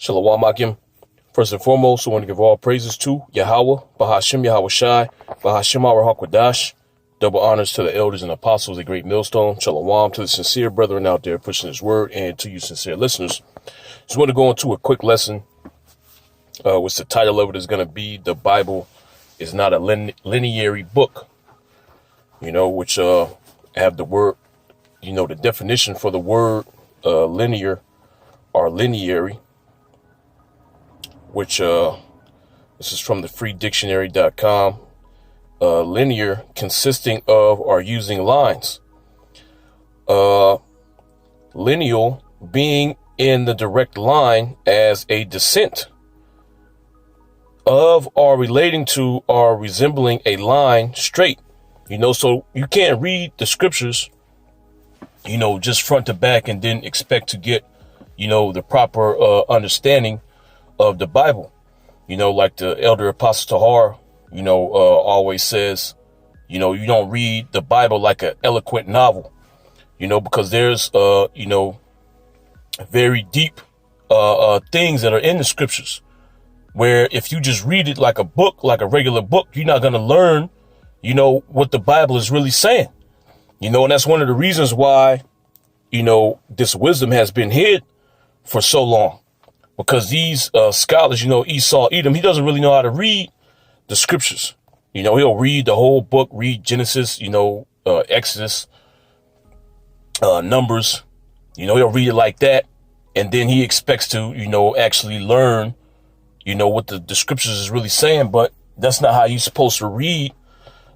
Shalom Akim. First and foremost, I want to give all praises to Yahweh, Bahashim Yahweh Shai, Bahashim Hakwadash. Double honors to the elders and apostles, the great millstone. Shalom to the sincere brethren out there pushing his word, and to you sincere listeners. Just want to go into a quick lesson, which the title of it is going to be, The Bible is Not a Lineary Book. Which have the word, the definition for the word linear or lineary, which this is from the freedictionary.com. Linear, consisting of or using lines. Lineal, being in the direct line as a descent of or relating to or resembling a line straight. So you can't read the scriptures, just front to back and then expect to get, the proper understanding of the Bible. Like the elder apostle Tahar, always says, you don't read the Bible like an eloquent novel, because there's, very deep things that are in the scriptures, where if you just read it like a book, like a regular book, you're not going to learn, what the Bible is really saying, and that's one of the reasons why, this wisdom has been hid for so long, because these scholars, Esau, Edom, he doesn't really know how to read the scriptures. He'll read the whole book, read Genesis, Exodus, Numbers, he'll read it like that. And then he expects to, actually learn, what the scriptures is really saying. But that's not how you're supposed to read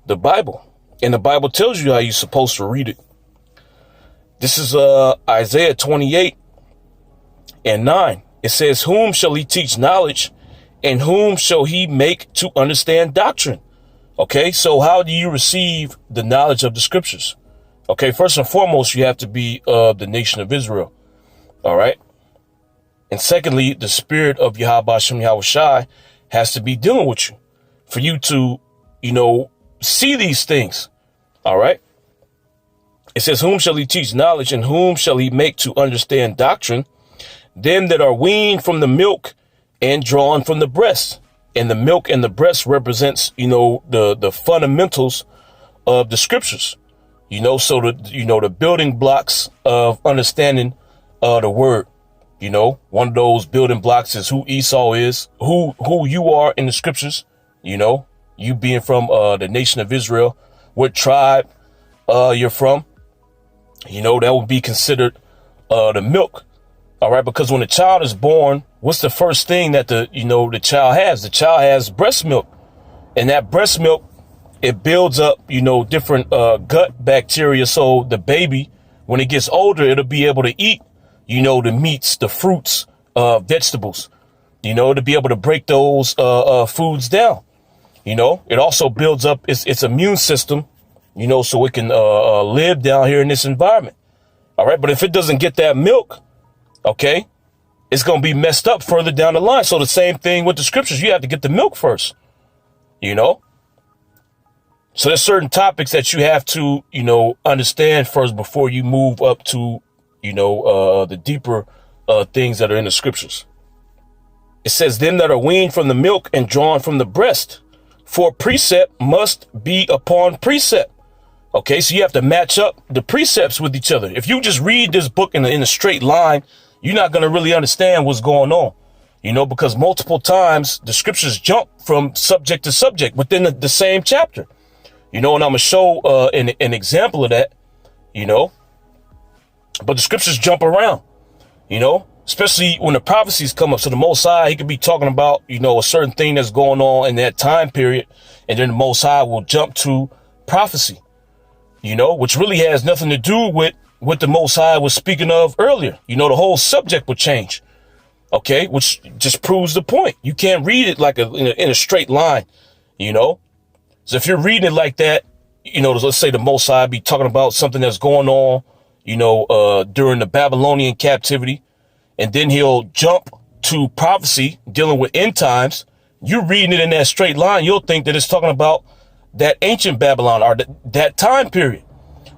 the Bible. And the Bible tells you how you're supposed to read it. This is Isaiah 28:9. It says, "Whom shall he teach knowledge? And whom shall he make to understand doctrine?" Okay, so how do you receive the knowledge of the scriptures? Okay, first and foremost, you have to be of the nation of Israel. All right. And secondly, the spirit of Yahweh Shem Yahweh Shai has to be dealing with you for you to, see these things. All right. It says, "Whom shall he teach knowledge, and whom shall he make to understand doctrine? Them that are weaned from the milk and drawn from the breast." And the milk and the breast represents, the fundamentals of the scriptures, so the building blocks of understanding the word. One of those building blocks is who Esau is, who you are in the scriptures, you being from the nation of Israel, what tribe you're from, that would be considered the milk. All right, because when a child is born, what's the first thing that the child has? The child has breast milk, and that breast milk, it builds up, different gut bacteria. So the baby, when it gets older, it'll be able to eat, the meats, the fruits, vegetables, to be able to break those foods down. It also builds up its immune system, so it can live down here in this environment. All right, but if it doesn't get that milk, okay, it's going to be messed up further down the line. So the same thing with the scriptures. You have to get the milk first, So there's certain topics that you have to, understand first before you move up to, the deeper things that are in the scriptures. It says, "Them that are weaned from the milk and drawn from the breast, for precept must be upon precept." Okay, so you have to match up the precepts with each other. If you just read this book in a straight line, you're not going to really understand what's going on, because multiple times the scriptures jump from subject to subject within the same chapter, and I'm going to show an example of that, but the scriptures jump around, especially when the prophecies come up. So the Most High, he could be talking about, a certain thing that's going on in that time period. And then the Most High will jump to prophecy, which really has nothing to do with what the Most High was speaking of earlier. The whole subject will change. Okay, which just proves the point. You can't read it like in a straight line, So if you're reading it like that, let's say the Most High be talking about something that's going on, during the Babylonian captivity, and then he'll jump to prophecy dealing with end times. You're reading it in that straight line. You'll think that it's talking about that ancient Babylon or that time period.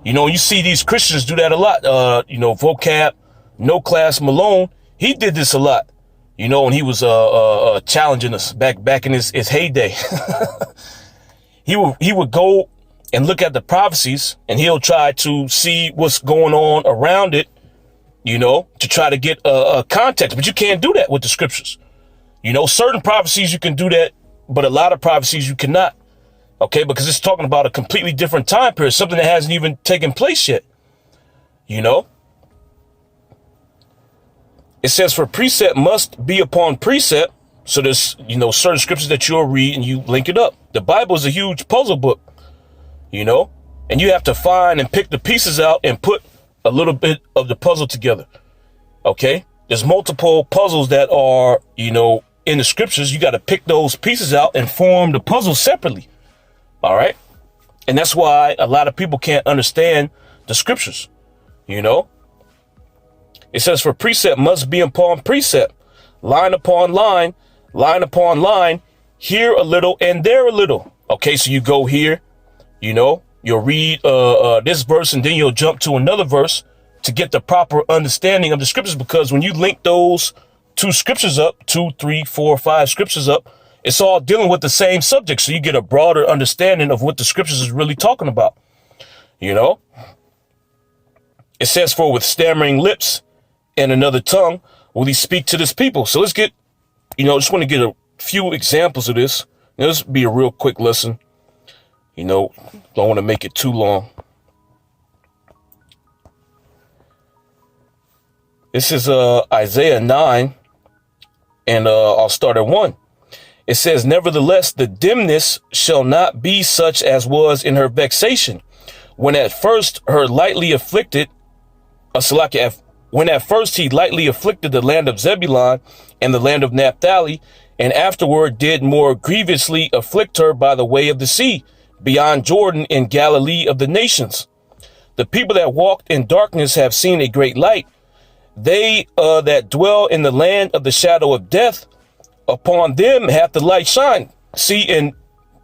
You see these Christians do that a lot. Vocab, No Class Malone, he did this a lot. You know, when he was challenging us back in his heyday. he would go and look at the prophecies, and he'll try to see what's going on around it, you know, to try to get a context. But you can't do that with the scriptures. You know, certain prophecies you can do that, but a lot of prophecies you cannot. Okay, because it's talking about a completely different time period, something that hasn't even taken place yet. You know, it says for precept must be upon precept. So there's, you know, certain scriptures that you'll read and you link it up. The Bible is a huge puzzle book, you know, and you have to find and pick the pieces out and put a little bit of the puzzle together. Okay, there's multiple puzzles that are, you know, in the scriptures. You got to pick those pieces out and form the puzzle separately. All right. And that's why a lot of people can't understand the scriptures. You know, it says for precept must be upon precept, line upon line, line upon line, here a little and there a little. OK, so you go here, you know, you'll read this verse and then you'll jump to another verse to get the proper understanding of the scriptures, because when you link those two scriptures up, 2, 3, 4, 5 scriptures up, it's all dealing with the same subject. So you get a broader understanding of what the scriptures is really talking about. You know, it says for with stammering lips and another tongue will he speak to this people. So let's get, you know, just want to get a few examples of this. You know, this will be a real quick lesson. You know, don't want to make it too long. This is Isaiah 9, and I'll start at 1. It says, nevertheless, the dimness shall not be such as was in her vexation, when at first her lightly afflicted, when at first he lightly afflicted the land of Zebulun and the land of Naphtali, and afterward did more grievously afflict her by the way of the sea, beyond Jordan in Galilee of the nations. The people that walked in darkness have seen a great light. They that dwell in the land of the shadow of death, upon them hath the light shine. See, and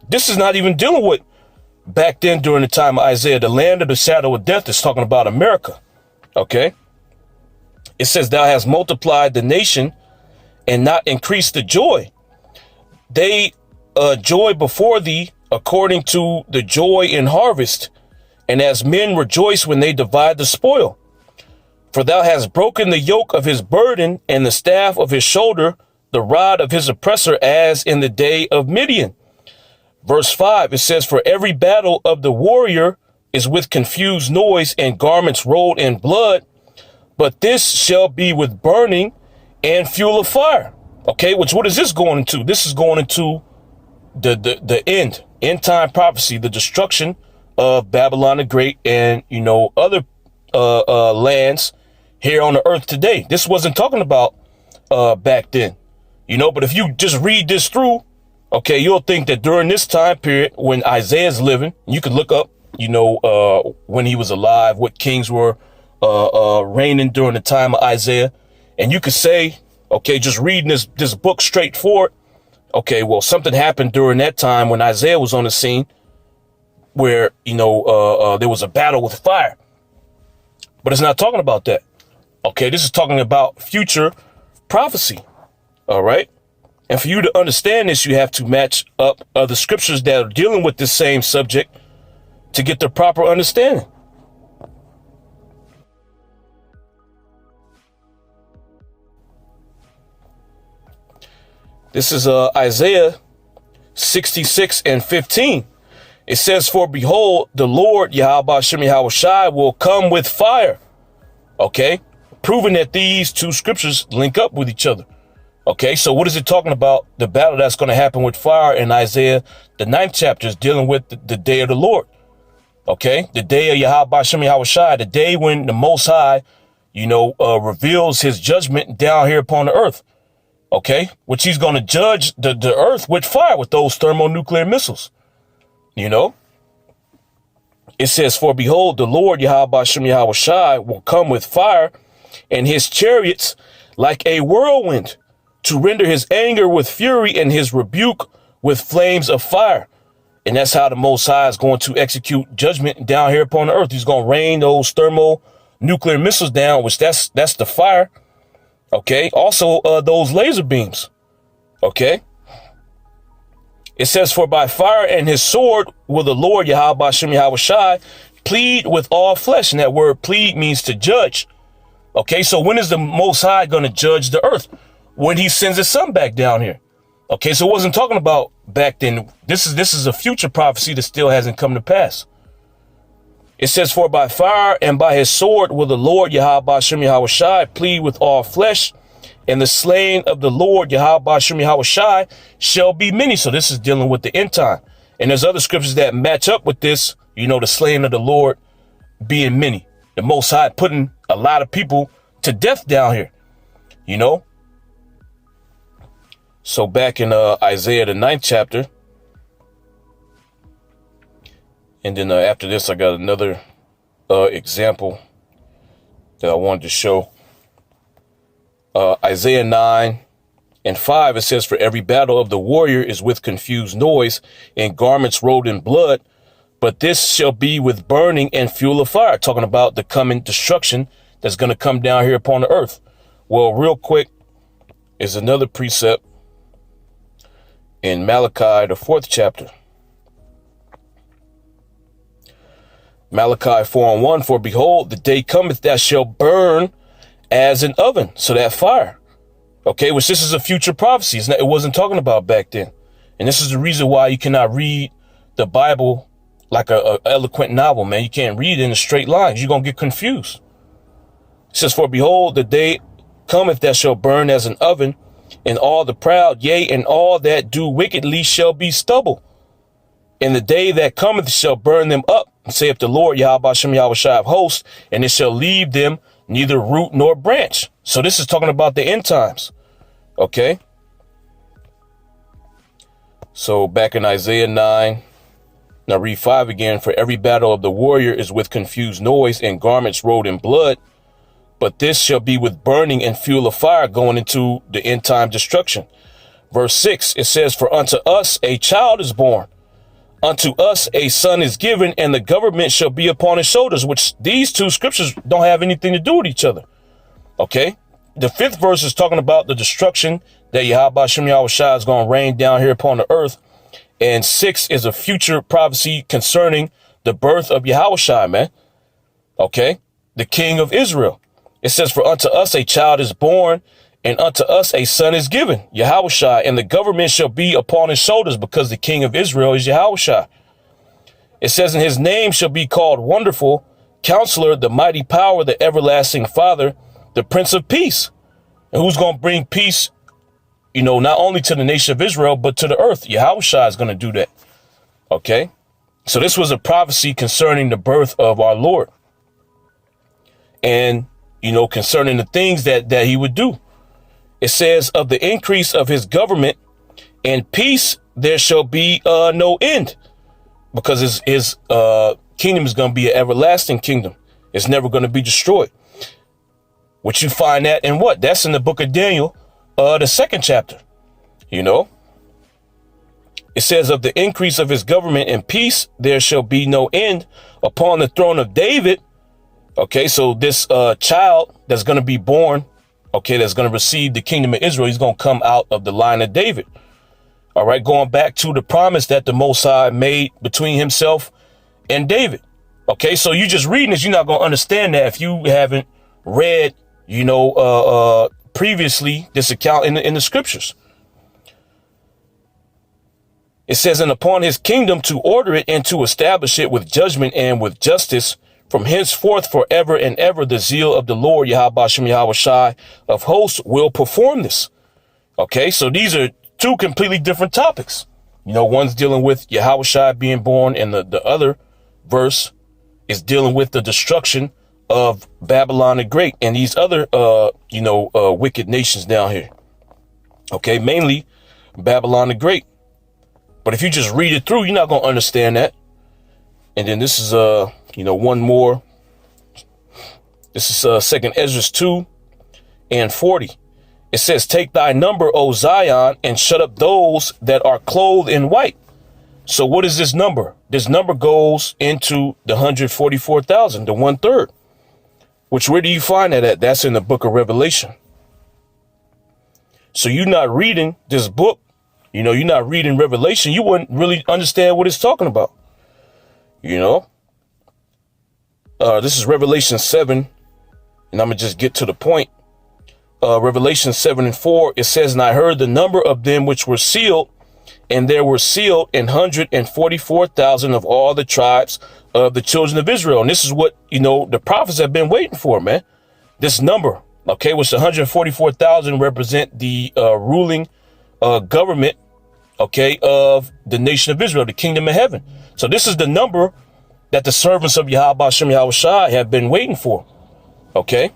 this is not even dealing with back then during the time of Isaiah. The land of the shadow of death is talking about America. Okay. It says, thou hast multiplied the nation and not increased the joy. They joy before thee according to the joy in harvest, and as men rejoice when they divide the spoil. For thou hast broken the yoke of his burden and the staff of his shoulder, the rod of his oppressor, as in the day of Midian. Verse 5, it says, for every battle of the warrior is with confused noise and garments rolled in blood, but this shall be with burning and fuel of fire. Okay, which what is this going into? This is going into the end time prophecy, the destruction of Babylon the Great and, you know, other lands here on the earth today. This wasn't talking about back then, you know, but if you just read this through, okay, you'll think that during this time period when Isaiah's living, you can look up, you know, when he was alive, what kings were reigning during the time of Isaiah. And you could say, okay, just reading this book straight forward. Okay, well, something happened during that time when Isaiah was on the scene where, you know, there was a battle with fire. But it's not talking about that. Okay, this is talking about future prophecy. All right. And for you to understand this, you have to match up the scriptures that are dealing with this same subject to get the proper understanding. This is Isaiah 66 and 15. It says, for behold, the Lord Yahweh Shem Shai will come with fire. Okay, proving that these two scriptures link up with each other. Okay, so what is it talking about? The battle that's going to happen with fire in Isaiah, the 9th chapter, is dealing with the day of the Lord. Okay, the day of Yahweh Shem Shai, the day when the Most High, you know, reveals his judgment down here upon the earth. Okay, which he's going to judge the earth with fire, with those thermonuclear missiles. You know, it says, for behold, the Lord Yahweh Shem Shai will come with fire, and his chariots like a whirlwind, to render his anger with fury and his rebuke with flames of fire. And that's how the Most High is going to execute judgment down here upon the earth. He's going to rain those thermonuclear missiles down, which that's the fire. Okay. Also, those laser beams. Okay. It says, for by fire and his sword will the Lord Yahweh Bashem Yahweh Shai plead with all flesh. And that word plead means to judge. Okay. So when is the Most High going to judge the earth? When he sends his son back down here. Okay. So it wasn't talking about back then. This is a future prophecy that still hasn't come to pass. It says, for by fire and by his sword will the Lord Yahweh Bashem Yahweh Shai plead with all flesh, and the slain of the Lord Yahweh Bashem Yahweh Shai shall be many. So this is dealing with the end time. And there's other scriptures that match up with this, you know, the slain of the Lord being many. The Most High putting a lot of people to death down here, you know. So back in Isaiah, the 9th chapter. And then after this, I got another example that I wanted to show. Isaiah 9:5, it says, for every battle of the warrior is with confused noise and garments rolled in blood, but this shall be with burning and fuel of fire. Talking about the coming destruction that's going to come down here upon the earth. Well, real quick is another precept in Malachi, the 4th chapter. Malachi 4:1, for behold, the day cometh that shall burn as an oven. So that fire, okay, which this is a future prophecy. It wasn't talking about back then. And this is the reason why you cannot read the Bible like a eloquent novel, man. You can't read it in a straight line. You're going to get confused. It says, for behold, the day cometh that shall burn as an oven, and all the proud, yea, and all that do wickedly shall be stubble. And the day that cometh shall burn them up, saith the Lord Yahweh Bashem Yahweh Shai of hosts, and it shall leave them neither root nor branch. So this is talking about the end times. Okay. So back in Isaiah 9, now read 5 again. For every battle of the warrior is with confused noise and garments rolled in blood, but this shall be with burning and fuel of fire, going into the end time destruction. Verse 6, it says, for unto us a child is born, unto us a son is given, and the government shall be upon his shoulders, which these two scriptures don't have anything to do with each other. Okay. The 5th verse is talking about the destruction that Yahweh Bashem Yahweh Shai is going to rain down here upon the earth. And 6 is a future prophecy concerning the birth of Yahweh Shai, man. Okay. The king of Israel. It says, for unto us a child is born, and unto us a son is given, Yahweh Shai, and the government shall be upon his shoulders, because the king of Israel is Yahweh Shai. It says, and his name shall be called Wonderful, Counselor, the Mighty Power, the Everlasting Father, the Prince of Peace. And who's going to bring peace, you know, not only to the nation of Israel, but to the earth? Yahweh Shai is going to do that. Okay. So this was a prophecy concerning the birth of our Lord. And, you know, concerning the things that he would do. It says, of the increase of his government and peace, there shall be no end, because his kingdom is going to be an everlasting kingdom. It's never going to be destroyed. Which you find that in what? That's in the book of Daniel, the 2nd chapter. You know, it says, of the increase of his government and peace, there shall be no end upon the throne of David. Okay, so this child that's going to be born, okay, that's going to receive the kingdom of Israel, he's going to come out of the line of David. All right, going back to the promise that the Most High made between himself and David. Okay, so you just reading this, you're not going to understand that if you haven't read, you know, previously this account in the scriptures. It says, and upon his kingdom to order it and to establish it with judgment and with justice, from henceforth forever and ever, the zeal of the Lord Yahweh Bashem Yahweh Shai of hosts will perform this. Okay, so these are two completely different topics. You know, one's dealing with Yahweh Shai being born, and the other verse is dealing with the destruction of Babylon the Great and these other, wicked nations down here. Okay, mainly Babylon the Great. But if you just read it through, you're not going to understand that. And then this is, one more. This is 2nd Ezra 2:40. It says, take thy number, O Zion, and shut up those that are clothed in white. So what is this number? This number goes into the 144,000, the 1/3. Which, where do you find that at? That's in the book of Revelation. So you're not reading this book, you're not reading Revelation, you wouldn't really understand what it's talking about. This is Revelation 7, and I'm going to just get to the point. Revelation 7:4, it says, and I heard the number of them which were sealed, and there were sealed 144,000 of all the tribes of the children of Israel. And this is what, the prophets have been waiting for, man. This number, okay, which 144,000 represent the ruling government, okay, of the nation of Israel, the kingdom of heaven. So this is the number that the servants of Yahweh Shem Yahweh Shai have been waiting for, okay?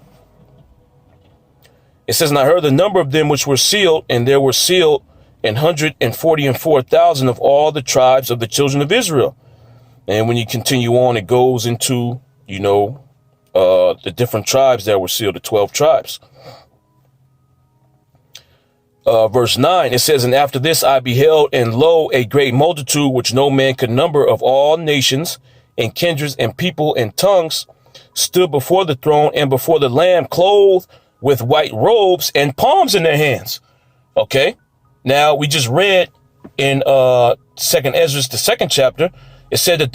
It says, and I heard the number of them which were sealed, and there were sealed 144,000 of all the tribes of the children of Israel. And when you continue on, it goes into, the different tribes that were sealed, the 12 tribes. Verse 9, it says, and after this I beheld, and lo, a great multitude which no man could number, of all nations and kindreds and people and tongues, stood before the throne and before the Lamb, clothed with white robes and palms in their hands. Okay. Now we just read in 2nd Ezra, the 2nd chapter, it said that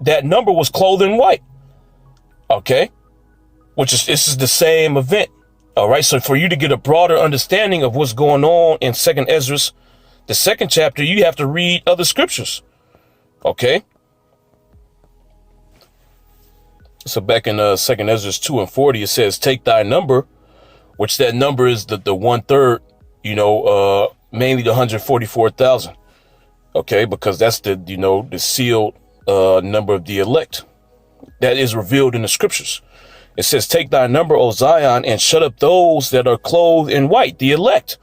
that number was clothed in white. Okay. This is the same event. All right. So for you to get a broader understanding of what's going on in 2nd Ezra, the 2nd chapter, you have to read other scriptures. Okay. So back in 2nd Ezra 2:40, it says, take thy number, which that number is the 1/3, mainly the 144,000. Okay, because that's the sealed number of the elect that is revealed in the scriptures. It says, take thy number, O Zion, and shut up those that are clothed in white, the elect,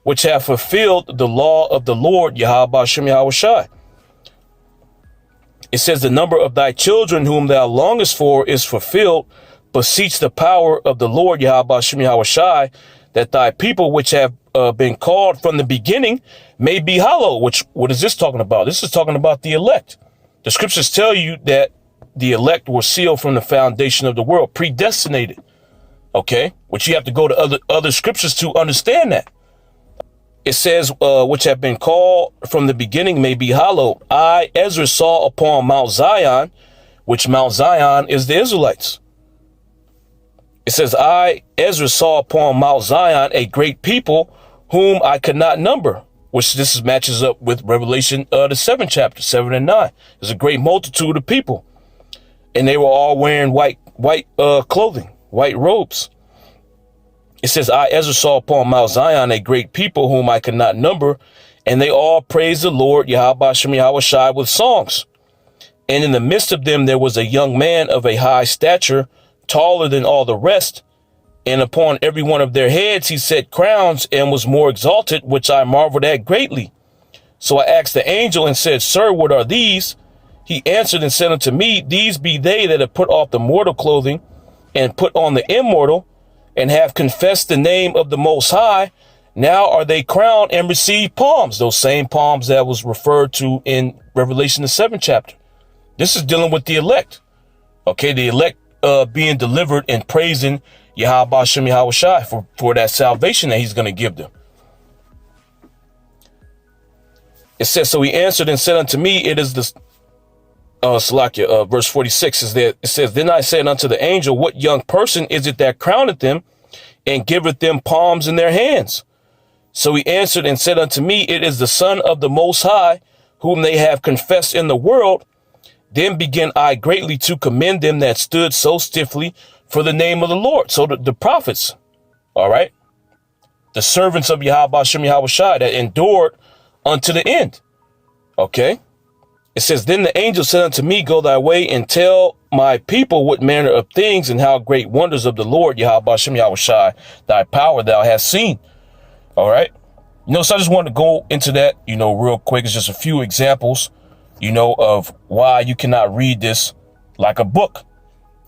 which have fulfilled the law of the Lord, Yahweh Shem Yahweh Shai. It says, the number of thy children whom thou longest for is fulfilled. Beseech the power of the Lord, Yahweh Shem Yahweh Shai, that thy people which have been called from the beginning may be hallowed. What is this talking about? This is talking about the elect. The scriptures tell you that the elect were sealed from the foundation of the world, predestinated. Okay, which you have to go to other scriptures to understand that. It says, which have been called from the beginning may be hallowed. I, Ezra, saw upon Mount Zion, which Mount Zion is the Israelites. It says, I, Ezra, saw upon Mount Zion a great people whom I could not number, which this matches up with Revelation, the 7th chapter, 7 and 9. There's a great multitude of people, and they were all wearing white clothing, white robes. It says, I, Ezra, saw upon Mount Zion a great people whom I could not number, and they all praised the Lord, Yahweh Shem Yahweh Shai, with songs. And in the midst of them there was a young man of a high stature, taller than all the rest, and upon every one of their heads he set crowns, and was more exalted, which I marveled at greatly. So I asked the angel and said, Sir, what are these? He answered and said unto me, These be they that have put off the mortal clothing, and put on the immortal, and have confessed the name of the Most High. Now are they crowned and receive palms, those same palms that was referred to in Revelation, the 7th chapter. This is dealing with the elect. Okay, the elect being delivered and praising Yahweh Shem Yahweh Shai for that salvation that he's going to give them. It says, so he answered and said unto me, it is the verse 46 is there. It says, then I said unto the angel, what young person is it that crowneth them and giveth them palms in their hands? So he answered and said unto me, it is the Son of the Most High, whom they have confessed in the world. Then began I greatly to commend them that stood so stiffly for the name of the Lord. So the prophets, all right, the servants of Yahweh Shem Yahweh Shai that endured unto the end. Okay. It says, then the angel said unto me, go thy way and tell my people what manner of things and how great wonders of the Lord, Yahweh Shem Yahweh Shai, thy power thou hast seen. All right. So I just wanted to go into that, real quick. It's just a few examples, of why you cannot read this like a book.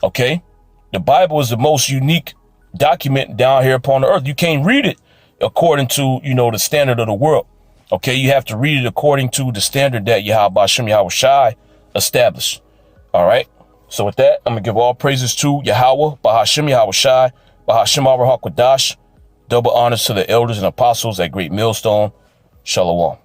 Okay. The Bible is the most unique document down here upon the earth. You can't read it according to, the standard of the world. Okay, you have to read it according to the standard that Yahweh Shem Yahweh Shai established. All right. So with that, I'm going to give all praises to Yahweh, Bahashem Yahweh Shai, Bahashem Abraham Kwadash. Double honors to the elders and apostles at Great Millstone. Shalom.